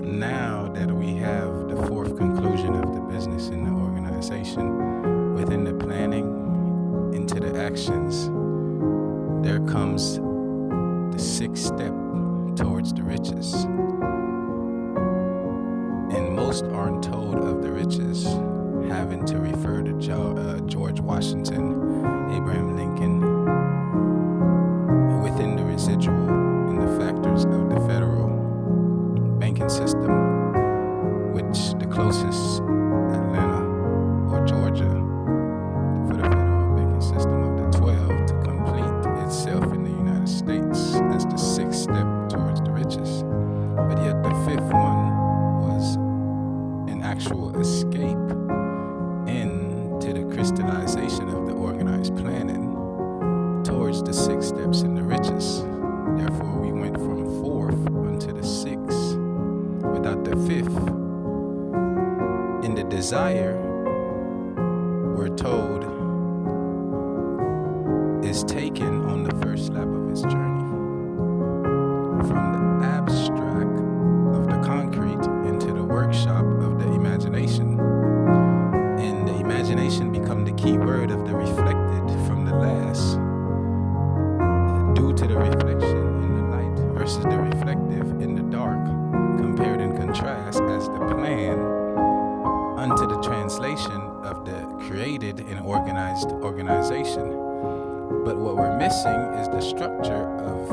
Now that we have the fourth conclusion of the business in the organization, within the planning into the actions, there comes the sixth step towards the riches. And most aren't told of the riches, having to refer to George Washington, Abraham Lincoln, within the residual and the factors of the federal banking system, which the closest, Atlanta or Georgia, for the federal banking system of the 12 to complete itself in the United States as the sixth step towards the riches. But yet the fifth one was an actual escape into the crystallization of the organized planning towards the six steps in the riches. Therefore, we went from fourth unto the sixth without the fifth. In the desire, we're told, is taken on the first lap of its journey. From the abstract of the concrete into the workshop of the imagination. And the imagination become the key word of the reflected from the last, due to the reflection in the light versus the reflective in the dark, compared in contrast as the plan unto the translation of the created and organized organization. But what we're missing is the structure of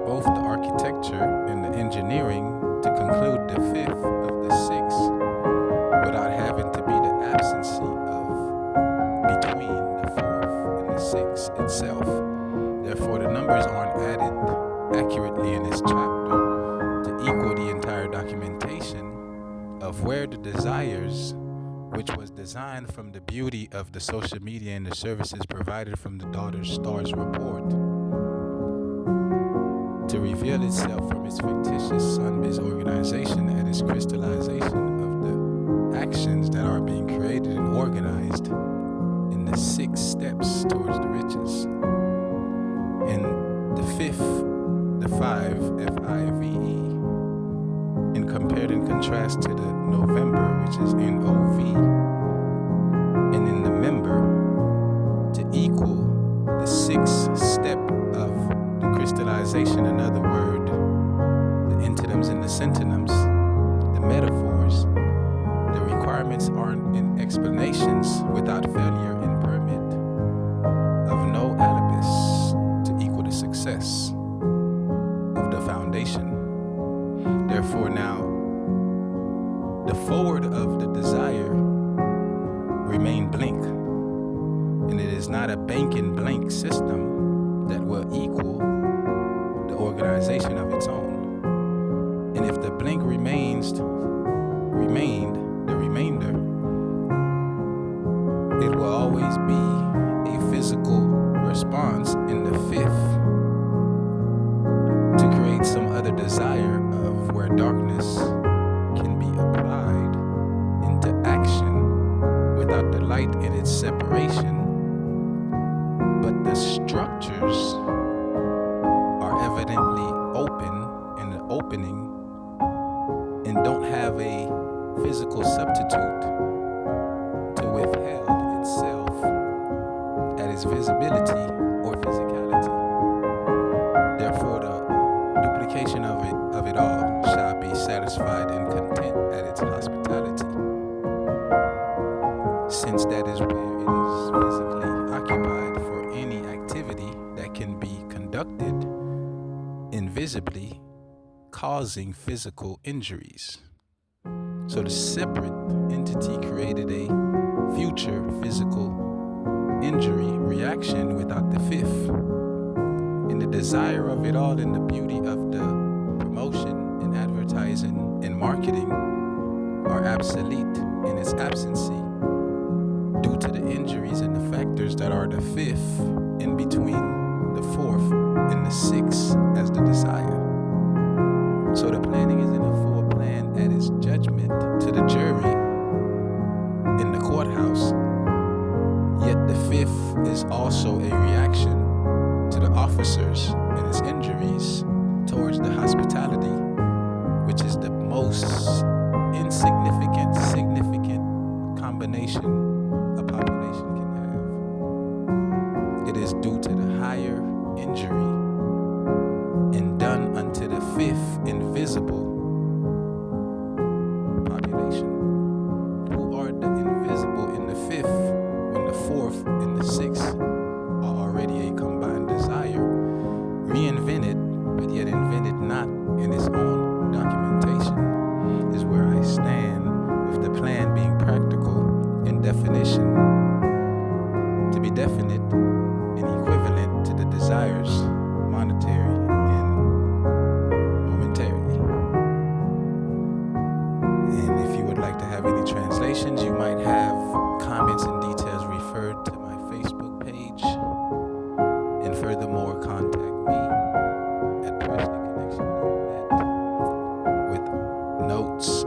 both the architecture and the engineering to conclude the fifth of the six without having to be the absence of between the fourth and the sixth itself. Therefore, the numbers aren't added accurately in this chapter to equal the entire documentation of where the desires, which was designed from the beauty of the social media and the services provided from the Daughter Stars report, to reveal itself from its fictitious Sunbiz organization at its crystallization of the actions that are being created and organized in the six steps towards the riches. And the fifth, the five, F-I-V-E, and compared in contrast to the November, which is N-O-V, and in the member to equal the sixth step of the crystallization, another word, the antonyms and the synonyms, the metaphors, the requirements aren't in explanations without failure in permit of no alibis to equal the success of the foundation. Therefore, now, the forward of the desire remain blank, and it is not a banking blank system that will equal the organization of its own. And if the blank remained the remainder, it will always be a physical response in the fifth to create some other desire of where darkness can be applied into action without the light in its separation. But the structures are evidently open in the opening and don't have a physical substitute to withhold itself at its visibility or physicality. Therefore, the duplication of it all shall be satisfied and content at its hospitality, since that is where it is physically occupied for any activity that can be conducted invisibly, causing physical injuries. So the separate entity created a future physical injury reaction without the fifth. And the desire of it all and the beauty of the promotion and advertising and marketing are obsolete in its absency due to the injuries and the factors that are the fifth in between the fourth and the sixth as the desire. So the planning is in a full plan at its judgment to the jury in the courthouse, yet the fifth is also a reaction to the officers and its injuries towards the hospitality, which is the most insignificant, significant combination a population can have. It is due to the higher injury and done unto the fifth invisible population. Who are the invisible in the fifth when the fourth and the sixth are already a combined desire, reinvented, but yet invented not in its own documentation, is where I stand with the plan being practical in definition, to be definite and equivalent to the desires, monetary and momentarily. And if you would like to have any translations, you might have comments and details referred to my Facebook page. And furthermore, contact me at PreslyConnection.net with notes